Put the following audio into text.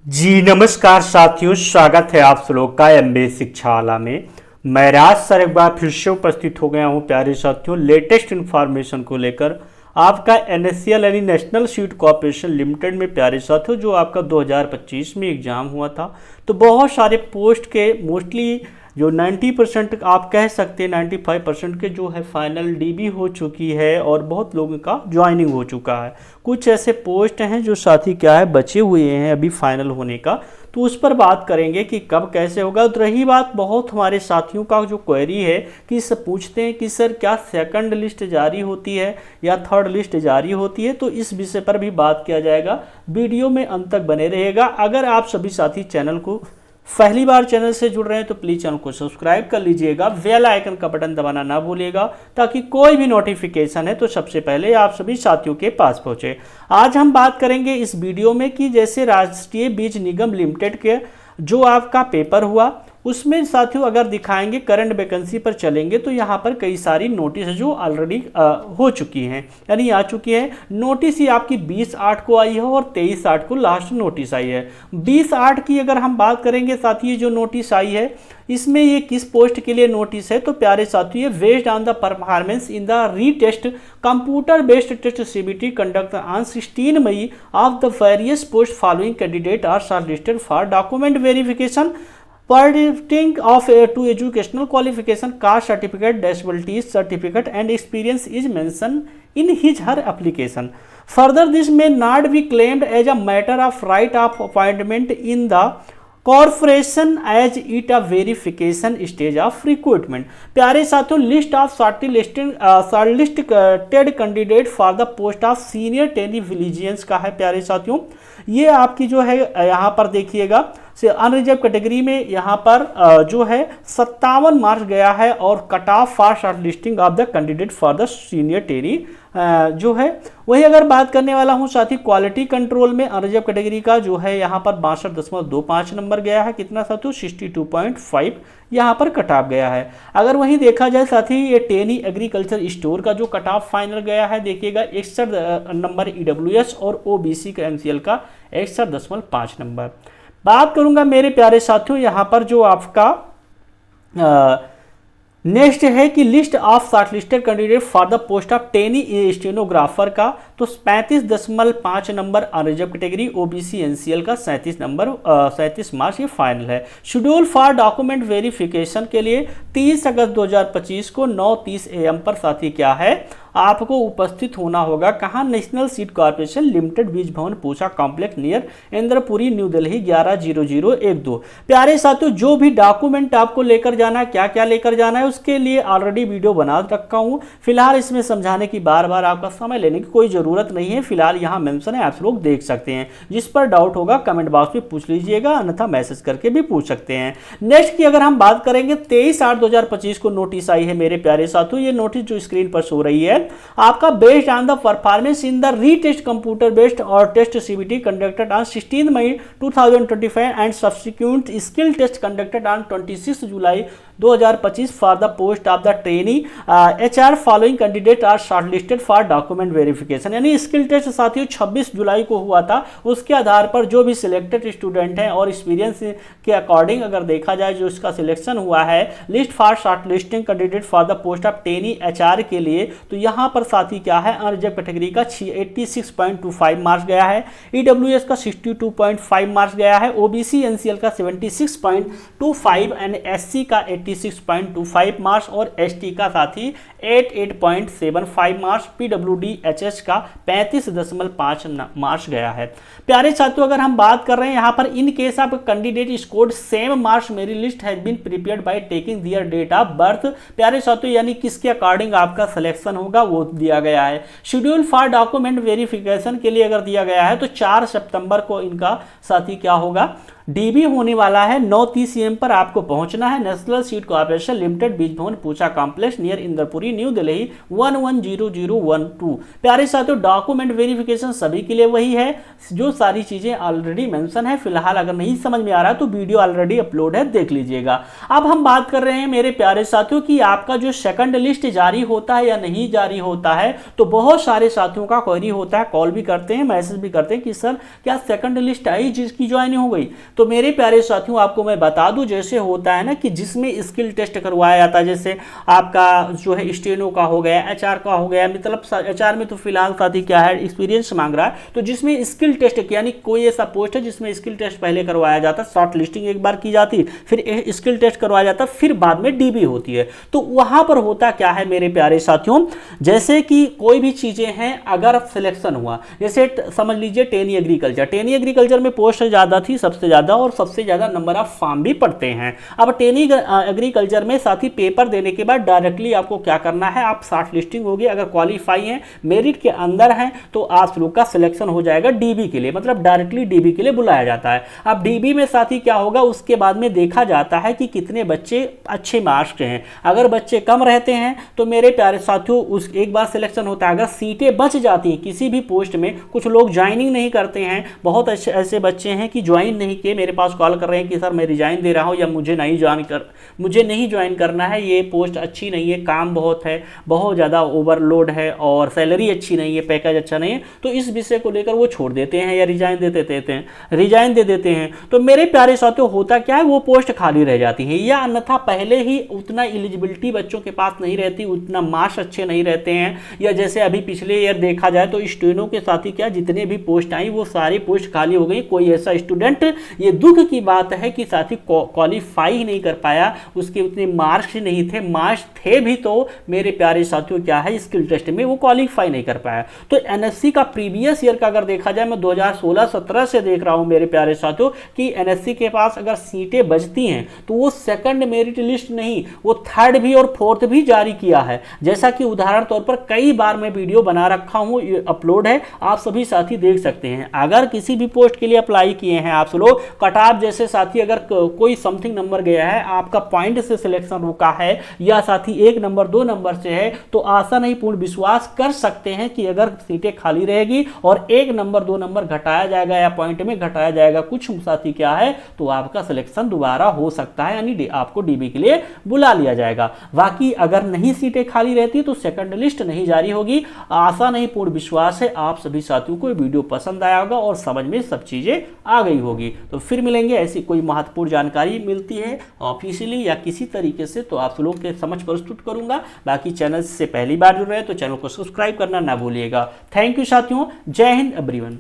जी नमस्कार साथियों, स्वागत है आप लोग का एमबीए शिक्षावाला में। मैं राज सर एक बार फिर से उपस्थित हो गया हूं प्यारे साथियों लेटेस्ट इन्फॉर्मेशन को लेकर। आपका एनएससीएल यानी नेशनल सीड कॉर्पोरेशन लिमिटेड में प्यारे साथियों जो आपका 2025 में एग्ज़ाम हुआ था, तो बहुत सारे पोस्ट के मोस्टली जो 90% आप कह सकते हैं 95% के जो है फाइनल डीबी हो चुकी है और बहुत लोगों का ज्वाइनिंग हो चुका है। कुछ ऐसे पोस्ट हैं जो साथी क्या है बचे हुए हैं अभी फाइनल होने का, तो उस पर बात करेंगे कि कब कैसे होगा। तो रही बात बहुत हमारे साथियों का जो क्वेरी है कि सब पूछते हैं कि सर क्या सेकंड लिस्ट जारी होती है या थर्ड लिस्ट जारी होती है, तो इस विषय पर भी बात किया जाएगा। वीडियो में अंत तक बने रहेगा। अगर आप सभी साथी चैनल को पहली बार चैनल से जुड़ रहे हैं तो प्लीज़ चैनल को सब्सक्राइब कर लीजिएगा, बेल आइकन का बटन दबाना ना भूलिएगा ताकि कोई भी नोटिफिकेशन है तो सबसे पहले आप सभी साथियों के पास पहुंचे। आज हम बात करेंगे इस वीडियो में कि जैसे राष्ट्रीय बीज निगम लिमिटेड के जो आपका पेपर हुआ उसमें साथियों अगर दिखाएंगे करंट वैकेंसी पर चलेंगे तो यहाँ पर कई सारी नोटिस जो ऑलरेडी हो चुकी हैं यानी आ चुकी है। नोटिस ही आपकी 20/8 को आई है और 23/8 को लास्ट नोटिस आई है। 20/8 की अगर हम बात करेंगे साथियों जो नोटिस आई है इसमें ये किस पोस्ट के लिए नोटिस है, तो प्यारे साथियों ये based on the performance in the retest computer based test CBT conduct on 16 मई of the various post following candidate are shortlisted for document verification pertaining of to educational qualification, caste certificate, disability certificate and experience is mentioned in his her application. Further, this may not be claimed as a matter of right of appointment in the corporation as it a verification stage of recruitment. प्यारे साथियों list of shortlisted candidate for the post of senior televisions का है प्यारे साथियों। ये आपकी जो है यहाँ पर देखिएगा से अनरिजर्व कैटेगरी में यहाँ पर जो है 57 मार्क्स गया है और cut off for short listing of the candidate for the senior terry जो है। वही अगर बात करने वाला हूँ साथी क्वालिटी कंट्रोल में अनरिजर्व कैटेगरी का जो है यहाँ पर 62.25 नंबर गया है, कितना साथियों 62.5 यहाँ पर कट ऑफ गया है। अगर वहीं देखा जाए साथी ये टेनी एग्रीकल्चर स्टोर का जो कट ऑफ फाइनल गया है देखिएगा 61 नंबर ईडब्ल्यूएस और ओबीसी का एमसीएल का 61.5 नंबर। बात करूंगा मेरे प्यारे साथियों यहाँ पर जो आपका नेक्स्ट है कि list of shortlisted candidate for the post of trainee stenographer का, तो 35.5 number unreserved category OBC NCL का 37 नंबर 37 मार्क्स ये फाइनल है। शेड्यूल फॉर डॉक्यूमेंट वेरिफिकेशन के लिए 30 अगस्त 2025 को 9:30 AM पर साथी क्या है आपको उपस्थित होना होगा। कहाँ? नेशनल सीड कॉर्पोरेशन लिमिटेड बीज भवन पूछा complex near Indrapuri new Delhi 110012। प्यारे साथियों जो भी डॉक्यूमेंट आपको लेकर जाना है, क्या क्या लेकर जाना है उसके लिए ऑलरेडी वीडियो बना रखा हूँ। फिलहाल इसमें समझाने की बार बार आपका समय लेने की कोई ज़रूरत नहीं है। फिलहाल यहाँ मेंशन है, आप लोग देख सकते हैं। जिस पर डाउट होगा कमेंट बॉक्स में पूछ लीजिएगा, अन्यथा मैसेज करके भी पूछ सकते हैं। नेक्स्ट की अगर हम बात करेंगे 23/8/2025 को नोटिस आई है मेरे प्यारे साथियों। ये नोटिस जो स्क्रीन पर शो रही है आपका based on the performance in the retest computer based और test CBT conducted on 16 May 2025 and subsequent skill test conducted on 26 July 2025 for the post of the trainee HR following candidate are shortlisted for document verification. यानी skill test साथियों 26 जुलाई को हुआ था। उसके आधार पर जो भी सिलेक्टेड स्टूडेंट हैं और एक्सपीरियंस के अकॉर्डिंग अगर देखा जाए जो इसका सिलेक्शन हुआ है list for shortlisting candidate for the post of trainee HR के लिए, तो यहाँ पर साथी क्या है अनरिजर्व कैटेगरी का 86.25 मार्क्स गया है, ईडब्ल्यूएस का 62.5 मार्क्स गया है, ओबीसी एनसीएल का 76.25 एंड एससी का 86.25 मार्क्स और एसटी का साथी 88.75 मार्क्स, पीडब्ल्यूडी एचएच का 35.5 मार्क्स गया है। प्यारे साथियों अगर हम बात कर रहे हैं यहाँ पर in case of candidate scored same marks merit list has been prepared by taking their date of birth. प्यारे साथियों यानी किसके अकॉर्डिंग आपका सिलेक्शन होगा वो दिया गया है। शेड्यूल फॉर डॉक्यूमेंट वेरिफिकेशन के लिए अगर दिया गया है तो 4 सितंबर को इनका साथी क्या होगा डीबी होने वाला है 9:30 AM पर आपको पहुंचना है। नेशनल सीड कॉर्पोरेशन लिमिटेड, बीज भवन पूछा complex near Inderpuri, new Delhi 110012। प्यारे साथियों, डॉक्यूमेंट वेरिफिकेशन सभी के लिए वही है जो सारी चीजें ऑलरेडी मेंशन है। फिलहाल अगर नहीं समझ में आ रहा तो वीडियो ऑलरेडी अपलोड है, देख लीजिएगा। अब हम बात कर रहे हैं मेरे प्यारे साथियों कि आपका जो सेकंड लिस्ट जारी होता है या नहीं जारी होता है, तो बहुत सारे साथियों का क्वेरी होता है, कॉल भी करते हैं, मैसेज भी करते हैं कि सर क्या सेकंड लिस्ट आई जिसकी ज्वाइनिंग हो गई। तो मेरे प्यारे साथियों, आपको मैं बता दूं, जैसे होता है ना कि जिसमें स्किल टेस्ट करवाया जाता है, जैसे आपका जो है स्टेनो का हो गया, एचआर का हो गया, मतलब एचआर में तो फिलहाल साथी क्या है एक्सपीरियंस मांग रहा है, तो जिसमें स्किल टेस्ट यानी कोई ऐसा पोस्ट है जिसमें स्किल टेस्ट पहले करवाया जाता है, शॉर्ट लिस्टिंग एक बार की जाती है, फिर स्किल टेस्ट करवाया जाता है, फिर बाद में डीबी होती है। तो वहां पर होता क्या है मेरे प्यारे साथियों, जैसे कि कोई भी चीजें हैं, अगर सिलेक्शन हुआ, जैसे समझ लीजिए टेनी एग्रीकल्चर में पोस्ट ज्यादा थी, सबसे ज्यादा, और सबसे ज्यादा नंबर ऑफ फॉर्म भी पड़ते हैं। अब टेनी एग्रीकल्चर में साथी पेपर देने के बाद डायरेक्टली आपको क्या करना है, आप शॉर्ट लिस्टिंग होगी, अगर क्वालिफाई है, मेरिट के अंदर है, तो आप लोग का सिलेक्शन हो जाएगा डीबी के लिए, मतलब डायरेक्टली डीबी के लिए बुलाया जाता है। अब डीबी में साथी क्या होगा, उसके बाद में देखा जाता है कि कितने बच्चे अच्छे मार्क्स के हैं। अगर बच्चे कम रहते हैं तो मेरे प्यारे साथियों उस एक बार सिलेक्शन होता है। अगर सीटें बच जाती हैं किसी भी पोस्ट में, कुछ लोग ज्वाइनिंग नहीं करते हैं, बहुत अच्छे ऐसे बच्चे हैं कि ज्वाइन नहीं किए, मेरे पास कॉल कर रहे हैं कि सर मैं रिजाइन दे रहा हूं या मुझे नहीं ज्वाइन करना है, ये पोस्ट अच्छी नहीं है, काम बहुत है, बहुत ज़्यादा ओवरलोड है और सैलरी अच्छी नहीं है, पैकेज अच्छा नहीं है, तो इस विषय को लेकर वो छोड़ देते हैं या रिजाइन दे देते हैं। तो मेरे प्यारे साथियों होता क्या है, वो पोस्ट खाली रह जाती है, या अन्यथा पहले ही उतना एलिजिबिलिटी बच्चों के पास नहीं रहती, उतना मार्क्स अच्छे नहीं रहते हैं, या जैसे अभी पिछले ईयर देखा जाए तो स्टूडेंटों के साथ ही क्या जितने भी पोस्ट आई वो सारी पोस्ट खाली हो गई। कोई ऐसा स्टूडेंट, ये दुख की बात है कि साथी क्वालिफाई ही नहीं कर पाया, उसके उतने मार्क्स नहीं थे, मार्क्स थे भी तो मेरे प्यारे साथियों क्या है स्किल टेस्ट में वो क्वालिफाई नहीं कर पाया। तो एनएससी का प्रीवियस ईयर का अगर देखा जाए, मैं 2016-17 से देख रहा हूं मेरे प्यारे साथियों कि एनएससी के पास अगर सीटें बचती हैं तो वो सेकंड मेरिट लिस्ट नहीं, वो थर्ड भी और फोर्थ भी जारी किया है। जैसा कि उदाहरण तौर पर कई बार मैं वीडियो बना रखा हूं, अपलोड है, आप सभी साथी देख सकते हैं। अगर किसी भी पोस्ट के लिए अप्लाई किए हैं आप लोग, कट ऑफ जैसे साथी अगर कोई समथिंग नंबर गया है, आपका पॉइंट से सिलेक्शन रुका है, या साथी 1 नंबर 2 नंबर से है, तो आशा नहीं पूर्ण विश्वास कर सकते हैं कि अगर सीटें खाली रहेगी और 1 नंबर 2 नंबर घटाया जाएगा या पॉइंट में घटाया जाएगा कुछ साथी क्या है, तो आपका सिलेक्शन दोबारा हो सकता है, यानी आपको डीबी के लिए बुला लिया जाएगा। बाकी अगर नहीं सीटें खाली रहती तो सेकंड लिस्ट नहीं जारी होगी। आशा नहीं पूर्ण विश्वास है आप सभी साथियों को वीडियो पसंद आया होगा और समझ में सब चीजें आ गई होगी। तो फिर मिलेंगे, ऐसी कोई महत्वपूर्ण जानकारी मिलती है ऑफिशियली या किसी तरीके से तो आप लोग के समझ प्रस्तुत करूंगा। बाकी चैनल से पहली बार जुड़ रहे हैं तो चैनल को सब्सक्राइब करना ना भूलिएगा। थैंक यू साथियों, जय हिंद एवरीवन।